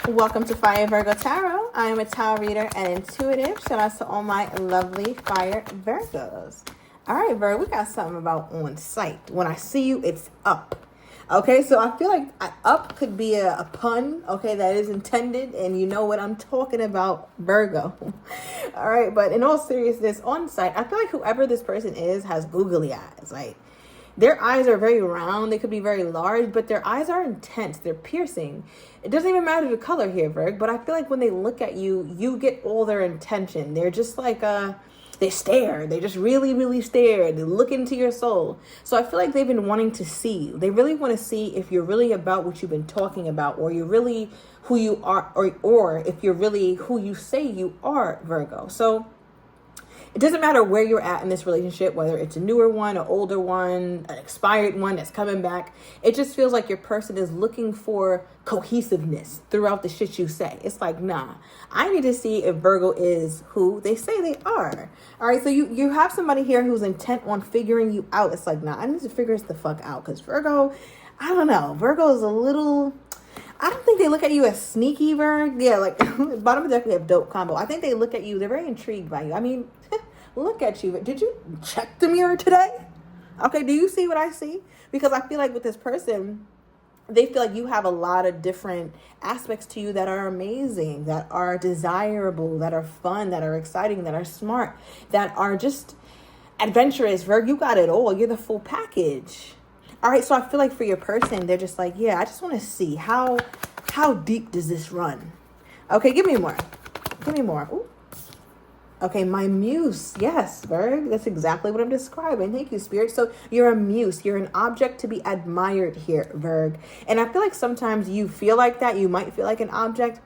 Welcome to Fire Virgo Tarot. I am a tarot reader and intuitive. Shout out to all my lovely fire Virgos. All right, Virgo, we got something about on sight. When I see you, it's up. Okay, so I feel like up could be a pun, okay, that is intended, and you know what I'm talking about, Virgo. All right, but in all seriousness, on sight, I feel like whoever this person is has googly eyes. Like, their eyes are very round. They could be very large, but their eyes are intense. They're piercing. It doesn't even matter the color here, Virg, but I feel like when they look at you, you get all their intention. They're just like, they stare. They just really, really stare. They look into your soul. So I feel like they've been wanting to see you. They really want to see if you're really about what you've been talking about, or you're really who you are, or if you're really who you say you are, Virgo. So it doesn't matter where you're at in this relationship, whether it's a newer one, an older one, an expired one that's coming back. It just feels like your person is looking for cohesiveness throughout the shit you say. It's like, nah, I need to see if Virgo is who they say they are. All right, so you have somebody here who's intent on figuring you out. It's like, nah, I need to figure this the fuck out, because Virgo, I don't know. Virgo is a little... I don't think they look at you as sneaky, Virg. Yeah, like, bottom of the deck, we have dope combo. I think they look at you, they're very intrigued by you. I mean, look at you. Did you check the mirror today? Okay, do you see what I see? Because I feel like with this person, they feel like you have a lot of different aspects to you that are amazing, that are desirable, that are fun, that are exciting, that are smart, that are just adventurous. Virg, you got it all. You're the full package. All right, so I feel like for your person, they're just like, yeah, I just want to see how deep does this run? Okay, give me more. Give me more. Ooh. Okay, my muse. Yes, Virg, that's exactly what I'm describing. Thank you, Spirit. So you're a muse. You're an object to be admired here, Virg. And I feel like sometimes you feel like that. You might feel like an object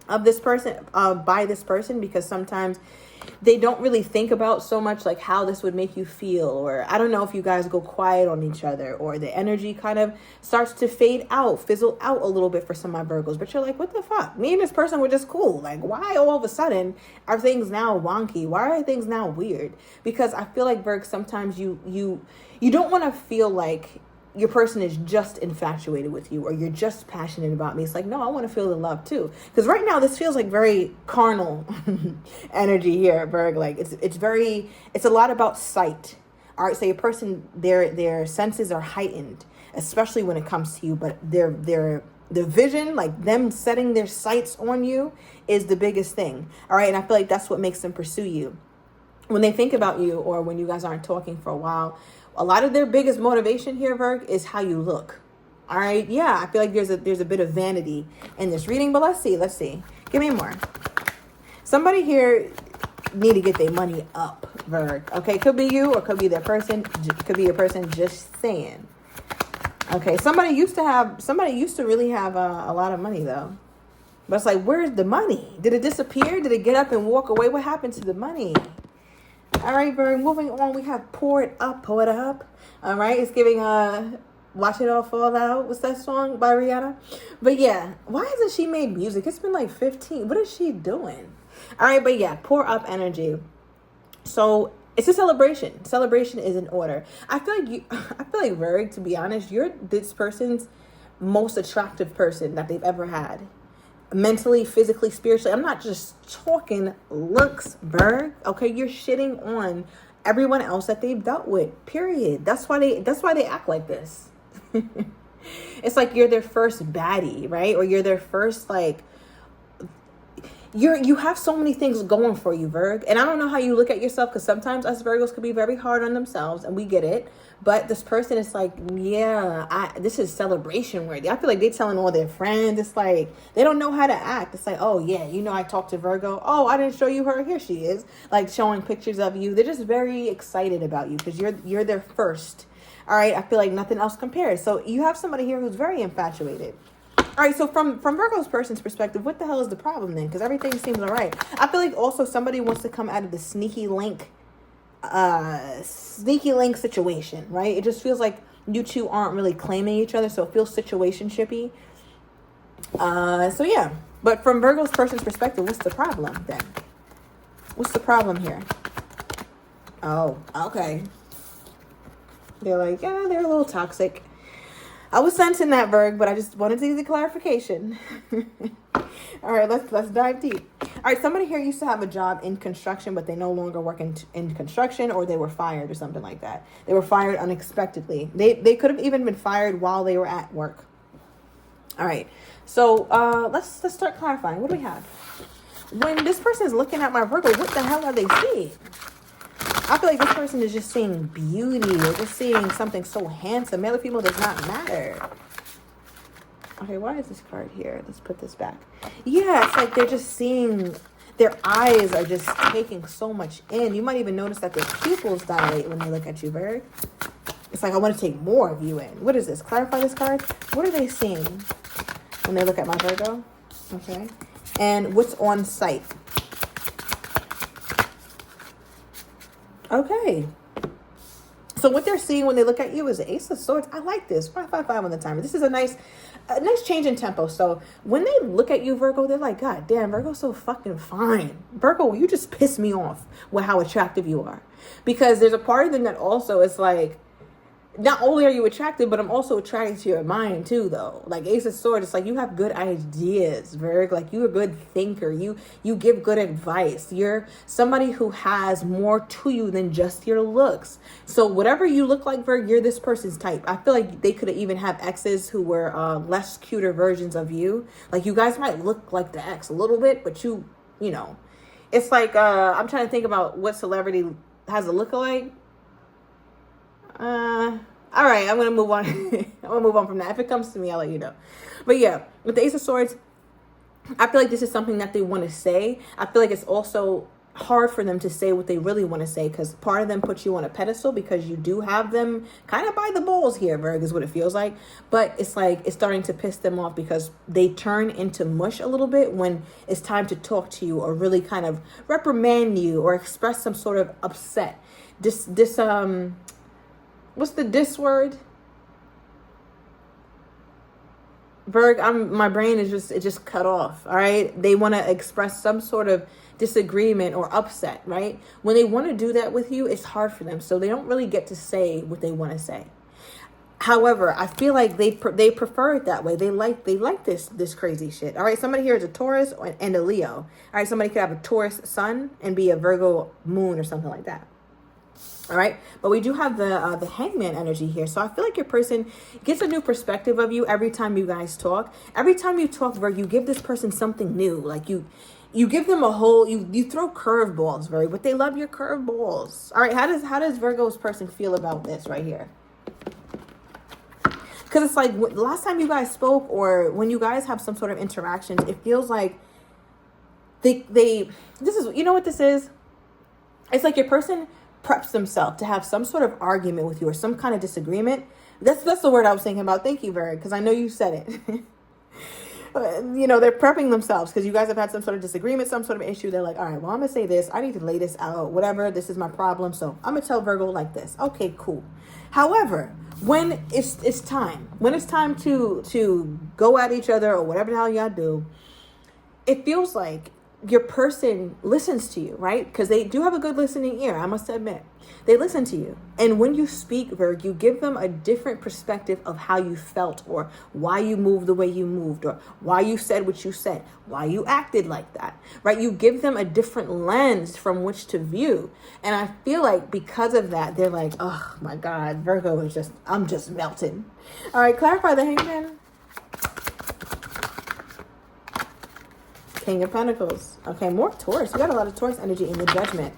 of this person, by this person, because sometimes they don't really think about so much like how this would make you feel, or I don't know if you guys go quiet on each other, or the energy kind of starts to fade out, fizzle out a little bit for some of my Virgos, but you're like, what the fuck? Me and this person were just cool. Like, why all of a sudden are things now wonky? Why are things now weird? Because I feel like, Virg, sometimes you don't want to feel like your person is just infatuated with you, or you're just passionate about me. It's like, no, I want to feel the love too. Because right now this feels like very carnal energy here, Virg. Like it's a lot about sight. All right, so your person, their senses are heightened, especially when it comes to you, but their vision, like them setting their sights on you, is the biggest thing. All right, and I feel like that's what makes them pursue you. When they think about you, or when you guys aren't talking for a while, a lot of their biggest motivation here, Virg, is how you look. All right. Yeah, I feel like there's a bit of vanity in this reading, but let's see. Give me more. Somebody here need to get their money up, Virg. Okay, could be you, or could be their person. Could be a person, just saying. Okay, somebody used to really have a lot of money though. But it's like, where's the money? Did it disappear? Did it get up and walk away? What happened to the money? All right, Virg, moving on, we have Pour It Up. All right, it's giving Watch It All Fall Out. What's that song by Rihanna? But yeah, why hasn't she made music? It's been like 15. What is she doing? All right, but yeah, pour up energy. So it's a celebration. Celebration is in order. I feel like Virg, to be honest, you're this person's most attractive person that they've ever had. Mentally, physically, spiritually. I'm not just talking looks, Virg. Okay, you're shitting on everyone else that they've dealt with. Period. That's why they act like this. It's like you're their first baddie, right? Or you're their first, like, you have so many things going for you, Virg. And I don't know how you look at yourself, because sometimes us Virgos could be very hard on themselves, and we get it. But this person is like, yeah, this is celebration worthy. I feel like they're telling all their friends. It's like they don't know how to act. It's like, oh yeah, I talked to Virgo. Oh, I didn't show you her. Here she is, like showing pictures of you. They're just very excited about you because you're their first. All right, I feel like nothing else compares. So you have somebody here who's very infatuated. All right, so from Virgo's person's perspective, what the hell is the problem then? Because everything seems all right. I feel like also somebody wants to come out of the sneaky link situation, right? It just feels like you two aren't really claiming each other, so it feels situationshipy. So yeah, but from Virgo's person's perspective, what's the problem then? What's the problem here? Oh, okay. They're like, yeah, they're a little toxic. I was sensing that, Virg, but I just wanted to get the clarification. All right, let's dive deep. All right, somebody here used to have a job in construction, but they no longer work in construction, or they were fired or something like that. They were fired unexpectedly. They could have even been fired while they were at work. All right, so let's start clarifying. What do we have? When this person is looking at my Virgo, what the hell are they seeing? I feel like this person is just seeing beauty or just seeing something so handsome. Male or female does not matter. Okay, why is this card here? Let's put this back. Yeah, it's like they're just seeing, their eyes are just taking so much in. You might even notice that their pupils dilate when they look at you, Virg. It's like, I want to take more of you in. What is this? Clarify this card. What are they seeing when they look at my Virgo? Okay. And what's on sight? Okay. So what they're seeing when they look at you is the Ace of Swords. I like this. 555 on the timer. This is a nice change in tempo. So when they look at you, Virgo, they're like, God damn, Virgo's so fucking fine. Virgo, you just piss me off with how attractive you are. Because there's a part of them that also is like, not only are you attracted, but I'm also attracted to your mind too, though. Like Ace of Swords, it's like you have good ideas, Virg. Like you're a good thinker. You give good advice. You're somebody who has more to you than just your looks. So whatever you look like, Virg, you're this person's type. I feel like they could even have exes who were less cuter versions of you. Like you guys might look like the ex a little bit, but you know, it's like I'm trying to think about what celebrity has a lookalike. All right, I'm gonna move on. I'm gonna move on from that. If it comes to me, I'll let you know. But yeah, with the Ace of Swords, I feel like this is something that they want to say. I feel like it's also hard for them to say what they really want to say, because part of them puts you on a pedestal because you do have them kind of by the balls here, Virg, is what it feels like. But it's like it's starting to piss them off because they turn into mush a little bit when it's time to talk to you or really kind of reprimand you or express some sort of upset. What's the dis word? Virg, my brain is just cut off. All right. They want to express some sort of disagreement or upset, right? When they want to do that with you, it's hard for them. So they don't really get to say what they want to say. However, I feel like they prefer it that way. They like this crazy shit. All right. Somebody here is a Taurus and a Leo. All right. Somebody could have a Taurus sun and be a Virgo moon or something like that. All right. But we do have the hangman energy here. So I feel like your person gets a new perspective of you every time you guys talk. Every time you talk, Virgo, you give this person something new. Like you give them a whole, you throw curveballs, Virgo, but they love your curveballs. All right. How does Virgo's person feel about this right here? Because it's like the last time you guys spoke or when you guys have some sort of interactions, it feels like this is, you know what this is? It's like your person preps themselves to have some sort of argument with you or some kind of disagreement. That's the word I was thinking about. Thank you, Virg, because I know you said it. You know, they're prepping themselves because you guys have had some sort of disagreement, some sort of issue. They're like, all right, well, I'm going to say this. I need to lay this out, whatever. This is my problem. So I'm going to tell Virgo like this. Okay, cool. However, when it's time to go at each other or whatever the hell y'all do, it feels like your person listens to you, right? Because they do have a good listening ear, I must admit. They listen to you. And when you speak, Virg, you give them a different perspective of how you felt or why you moved the way you moved or why you said what you said, why you acted like that, right? You give them a different lens from which to view. And I feel like because of that, they're like, oh my God, Virgo is I'm just melting. All right, clarify the hangman. King of Pentacles. Okay, more Taurus. We got a lot of Taurus energy in the Judgment.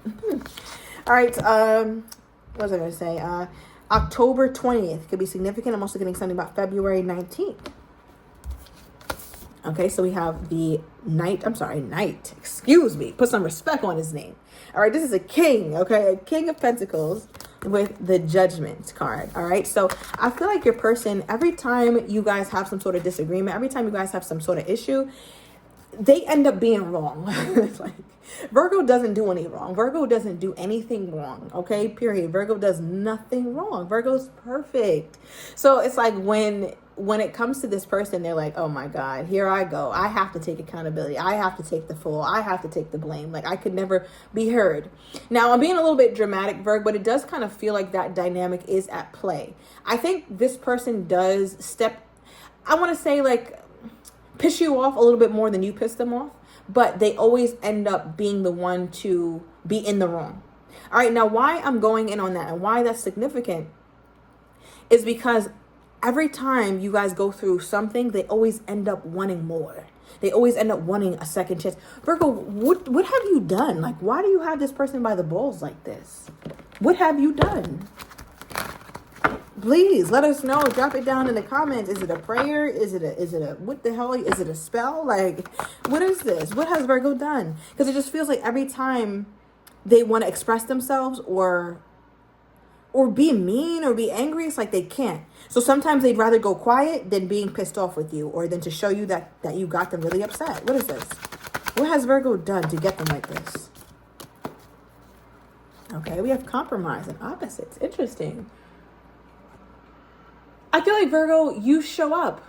All right, what was I going to say? October 20th could be significant. I'm also getting something about February 19th. Okay, so we have the Knight. Excuse me. Put some respect on his name. All right, this is a king, okay? A King of Pentacles with the Judgment card. All right, so I feel like your person, every time you guys have some sort of disagreement, every time you guys have some sort of issue, they end up being wrong. It's like Virgo doesn't do any wrong. Virgo doesn't do anything wrong. Okay, period. Virgo does nothing wrong. Virgo's perfect. So it's like when when it comes to this person, they're like, oh my God, here I go. I have to take accountability. I have to take the fall. I have to take the blame. Like, I could never be heard. Now, I'm being a little bit dramatic, Virg, but it does kind of feel like that dynamic is at play. I think this person does I want to say, like, piss you off a little bit more than you piss them off, but they always end up being the one to be in the wrong. All right, now why I'm going in on that and why that's significant is because every time you guys go through something, they always end up wanting more. They always end up wanting a second chance. Virgo, what have you done? Like, why do you have this person by the balls like this? What have you done? Please let us know. Drop it down in the comments. Is it a prayer? Is it a what the hell? Is it a spell? Like, what is this? What has Virgo done? Because it just feels like every time they want to express themselves or be mean or be angry, it's like they can't. So sometimes they'd rather go quiet than being pissed off with you, or than to show you that you got them really upset. What is this? What has Virgo done to get them like this? Okay, we have compromise and opposites. Interesting. I feel like, Virgo, you show up.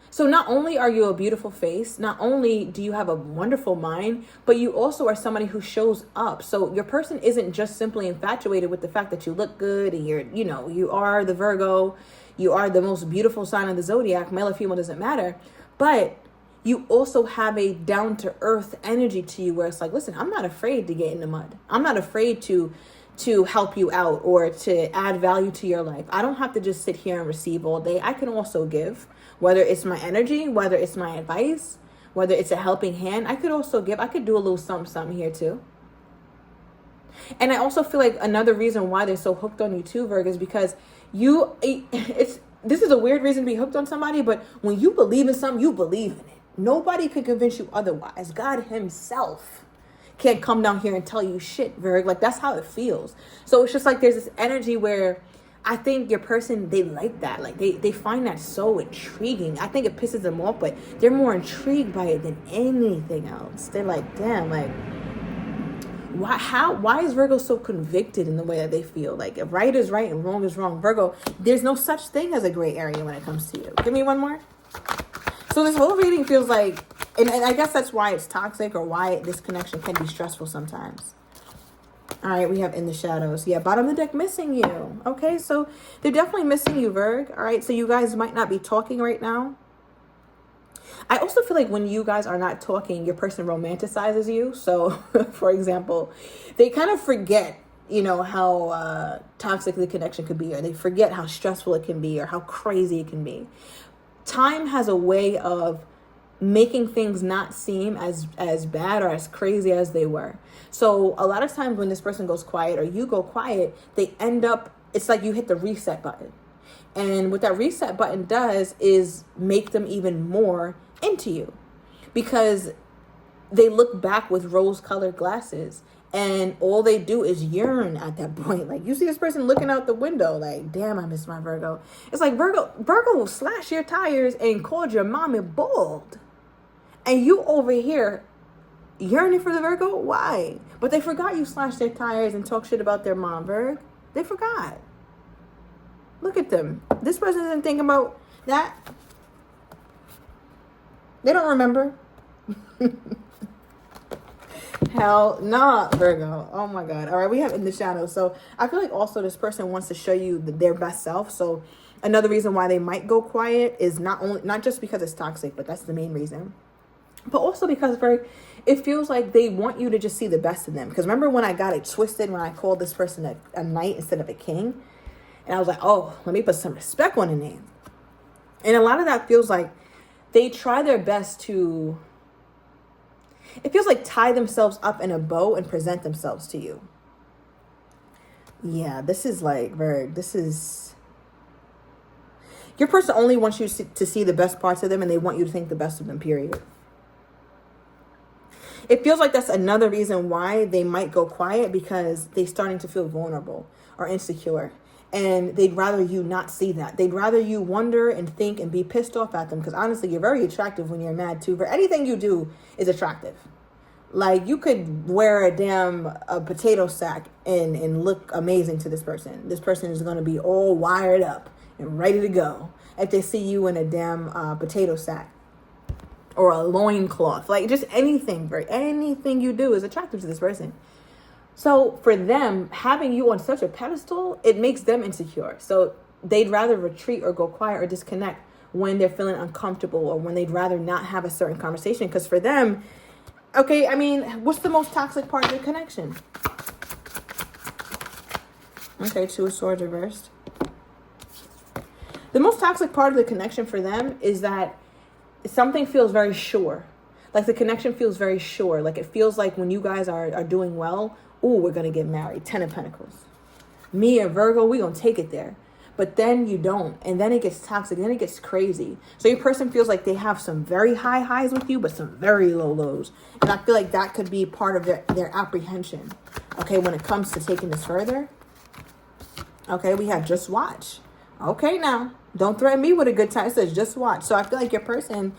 So not only are you a beautiful face, not only do you have a wonderful mind, but you also are somebody who shows up. So your person isn't just simply infatuated with the fact that you look good and you are the Virgo, you are the most beautiful sign of the zodiac, male or female doesn't matter, but you also have a down-to-earth energy to you where it's like, listen, I'm not afraid to get in the mud. I'm not afraid to help you out or to add value to your life. I don't have to just sit here and receive all day. I can also give, whether it's my energy, whether it's my advice, whether it's a helping hand. I could also give. I could do a little something here too. And I also feel like another reason why they're so hooked on you too, Virgo, is because this is a weird reason to be hooked on somebody, but when you believe in something, you believe in it. Nobody could convince you otherwise. God himself can't come down here and tell you shit, Virg. Like, that's how it feels. So it's just like there's this energy where I think your person, they like that. Like, they find that so intriguing. I think it pisses them off, but they're more intrigued by it than anything else. They're like, damn, like, why is Virgo so convicted in the way that they feel? Like, if right is right and wrong is wrong, Virgo, there's no such thing as a gray area when it comes to you. Give me one more. So this whole reading feels like, and I guess that's why it's toxic, or why this connection can be stressful sometimes. All right, we have in the shadows. Yeah, bottom of the deck, missing you. Okay, so they're definitely missing you, Virg. All right, so you guys might not be talking right now. I also feel like when you guys are not talking, your person romanticizes you. So, for example, they kind of forget, how toxic the connection could be, or they forget how stressful it can be, or how crazy it can be. Time has a way of making things not seem as bad or as crazy as they were. So a lot of times when this person goes quiet or you go quiet, they end up, it's like you hit the reset button. And what that reset button does is make them even more into you, because they look back with rose-colored glasses and all they do is yearn at that point. Like, you see this person looking out the window like, damn, I miss my Virgo. It's like Virgo will slash your tires and called your mommy bald. And you over here yearning for the Virgo? Why? But they forgot you slashed their tires and talk shit about their mom, Virg. They forgot. Look at them. This person isn't thinking about that. They don't remember. Hell nah, Virgo. Oh my God. All right, we have in the shadows. So I feel like also this person wants to show you their best self. So another reason why they might go quiet is not just because it's toxic, but that's the main reason. But also because, Virgo, it feels like they want you to just see the best in them. Because remember when I got it twisted when I called this person a knight instead of a king? And I was like, oh, let me put some respect on the name. And a lot of that feels like they try their best to, it feels like, tie themselves up in a bow and present themselves to you. Yeah, this is like, Virg, this is, your person only wants you to see the best parts of them, and they want you to think the best of them, period. It feels like that's another reason why they might go quiet, because they're starting to feel vulnerable or insecure. And they'd rather you not see that. They'd rather you wonder and think and be pissed off at them. Because honestly, you're very attractive when you're mad too. But anything you do is attractive. Like, you could wear a potato sack and look amazing to this person. This person is going to be all wired up and ready to go. If they see you in a damn potato sack or a loincloth, like just anything, right? Anything you do is attractive to this person. So for them, having you on such a pedestal, it makes them insecure. So they'd rather retreat or go quiet or disconnect when they're feeling uncomfortable or when they'd rather not have a certain conversation. Because for them, okay, I mean, what's the most toxic part of the connection? Okay, Two of Swords reversed. The most toxic part of the connection for them is that something feels very sure. Like the connection feels very sure. Like it feels like when you guys are doing well, ooh, we're going to get married. 10 of Pentacles. Me and Virgo, we're going to take it there. But then you don't. And then it gets toxic. Then it gets crazy. So your person feels like they have some very high highs with you, but some very low lows. And I feel like that could be part of their apprehension. Okay, when it comes to taking this further. Okay, we have just watch. Okay, now, don't threaten me with a good time. It says just watch. So I feel like your person,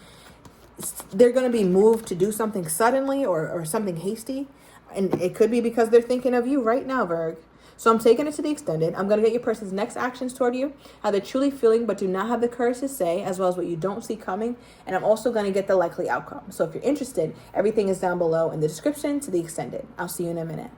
they're going to be moved to do something suddenly or something hasty. And it could be because they're thinking of you right now, Virg. So I'm taking it to the extended. I'm going to get your person's next actions toward you, how they're truly feeling but do not have the courage to say, as well as what you don't see coming. And I'm also going to get the likely outcome. So if you're interested, everything is down below in the description to the extended. I'll see you in a minute.